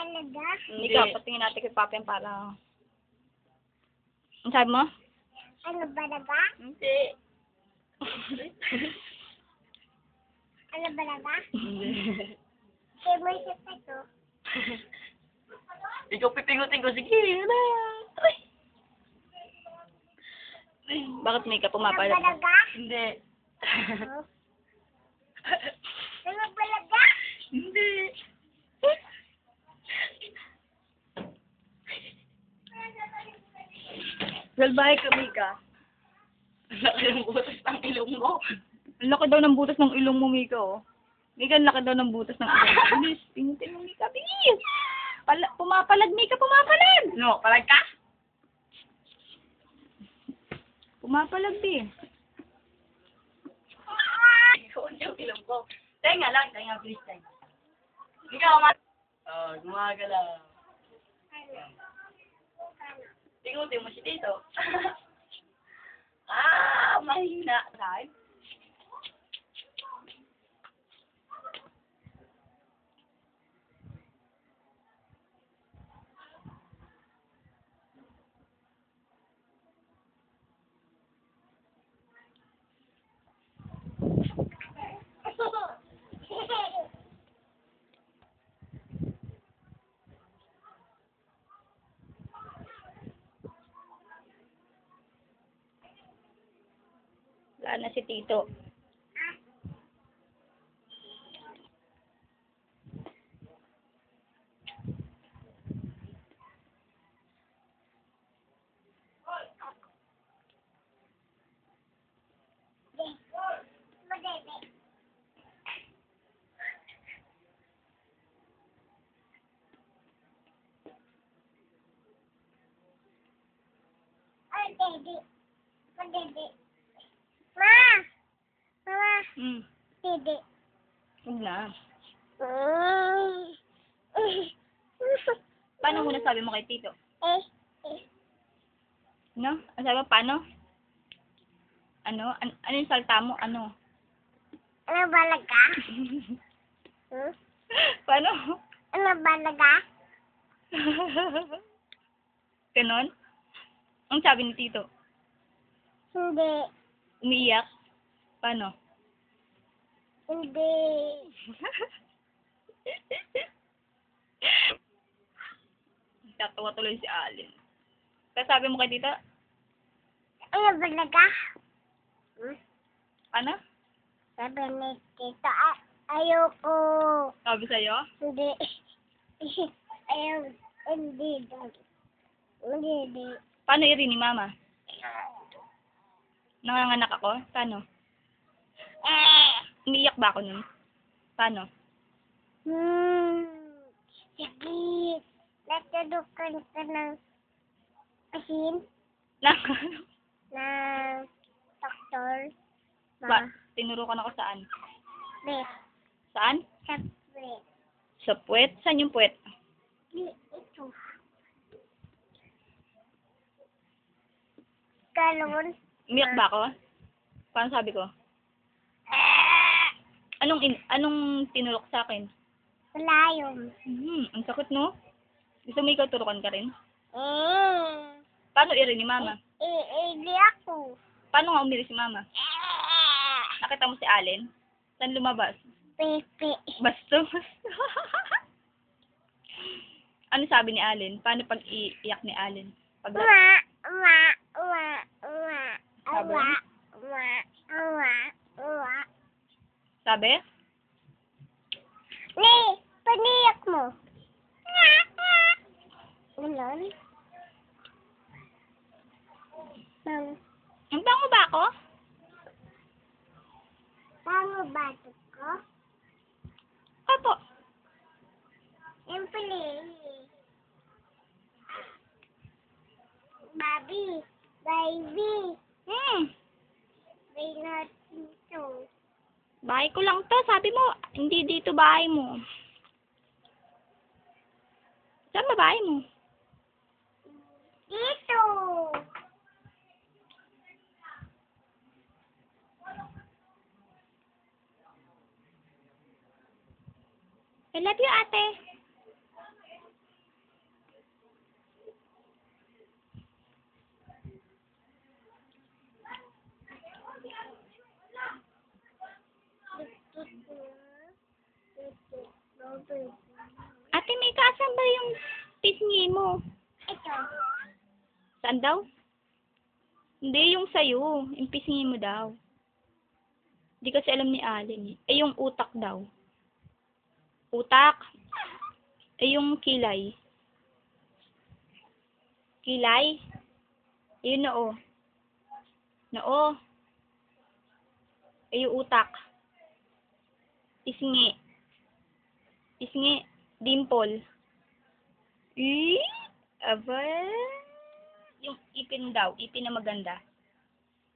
Talaga? Ikaw, patingin natin kay Papa yung para... Ang sabi mo? Ano ba naga? Hindi. Ano ba naga? Hindi. Kaya mo isip ito. Ikaw pipingutin ko. Sige, ano? Ay. Bakit may ka Ano pumapalag? ba naga? Hindi. Ano ba naga? Hindi. Salbahe ka, Mika. Ang laki ng butas ng ilong mo. Ang laki daw ng butas ng ilong mo, Mika, oh. Mika, ang laki daw ng butas ng ilong mo. Bilis, pingutin mo, Mika, bilis. Pumapalag, Mika, pumapalag. No, palag ka? Pumapalag, di. Ikaw ang ilong ko. Tenga lang, tenga, please, tenga. Ikaw, gumagalaw. Tingutin mo si Tito. Mahina. Right? Wala na si Tito. Madede. Ay, dede. Madede. Ma! Mama! Dede. Huwag na. Mm. Paano mo nasabi mo kay Tito? Eh. No? Ang sabi mo, paano? Ano? Ano yung salta mo? Ano? Ano ba naga? Paano? Ano ba naga? Ganon? Ang sabi ni Tito? Hindi. Umiiyak? Paano? Hindi. Tatawa tuloy si Alin. Kaya sabi mo kay Tito? Ano ba naga? Ano? Sabi ni Tito, ayoko. Sabi sa'yo? Hindi. Ayaw. Hindi. Hindi. Paano iri ni Mama? Nanganganak ako? Paano? Umiiyak ba ako nun? Paano? Sige. Natudukan ka ng asin ng doktor. Ba? Tinurukan ako saan? Bes. Saan? Sa bes. Sa puwet? Saan yung puwet? Ito. Galon. Umiyak ba ako? Paano sabi ko? Anong tinurok sa akin? Layon. Ang sakit, no? Gusto mo ikaw turukan ka rin? Eh. Paano iri ni Mama? Hindi ako. Paano nga umiri si Mama? Nakita mo si Allen? Saan lumabas? Pepe. Bastos. Ano sabi ni Allen? Paano pag iiyak ni Allen? Pag Sabi? Sabi? Ni, paniyak mo. Ganon. Ang bango ba ako? Bango batok ko? Opo. Yung pala Baby. Baby. May natin to. Bahay ko lang to. Sabi mo, hindi dito bahay mo. Saan ba bahay mo? Dito. I love you, ate. ba yung pisngi mo? Ito. Saan daw? Hindi, yung sa'yo. Yung pisngi mo daw. Hindi kasi alam ni Allen eh. Eh, yung utak daw. Utak. Eh, yung kilay. Kilay? Yun na oh. Noo. Eh, yung utak. Pisngi. Pisngi. Dimple. Eh? Aba? Yung ipin daw. Ipin na maganda.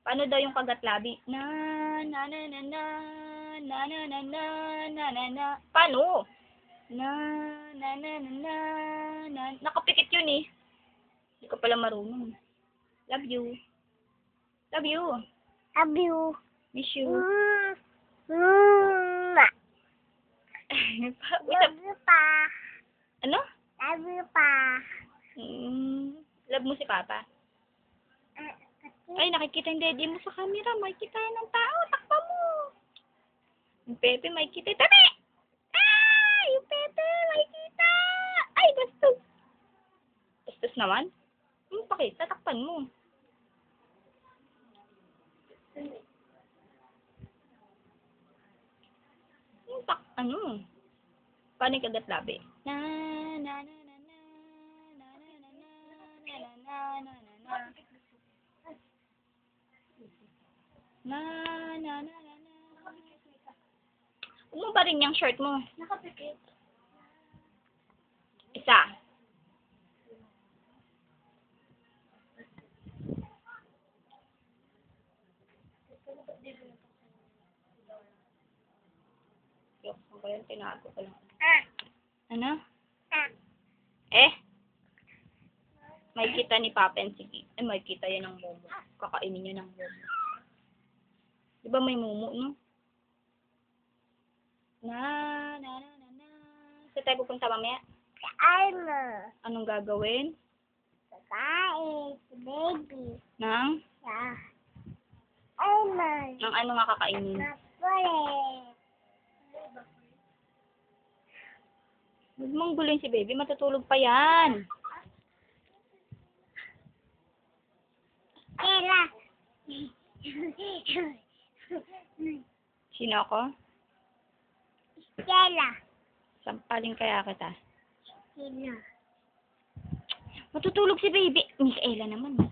Paano daw yung kagat-labi? Na, na, na, na, na, na, na, na, na, na, na, na. Paano? Na, na, na, na, na, na. Nakapikit yun eh. Hindi ko pala marunong. Love you. Love you. Love you. Miss you. Love you pa. Ano? Love you pa. Love mo si Papa? Ay, nakikita yung daddy mo sa camera. Makikita ng tao. Takpa mo. Yung Pepe, makikita. Tabi! Ah! Yung Pepe, makikita! Ay, bastos. Bastos naman? Pakita, takpan mo. Ano? Paano yung kagat-labi? Na, na, na, na, na, na, na, na, na, na, na, na, na, na. Na, na, na, na, na. Huwag mo ba rin yung shirt mo? Nakapikit. Isa. Yok, ang kaya tinago ko lang. Ano? Eh? May kita ni Papa and sige. Eh, may kita yan ng momo. Kakainin niya ng momo. Di ba may momo, no? Na, na, na, na, na. Saan tayo pupunta mamaya? Kain mo. Anong gagawin? Kakain. Si baby. Nang? Yeah. Ay, man. Nang ano nga kakainin? Nakulit. Huwag mong guluhin si baby. Matutulog pa yan. Ella. Sino ako? Stella. Sampalin kaya kita. Sino? Matutulog si baby. Micaela naman.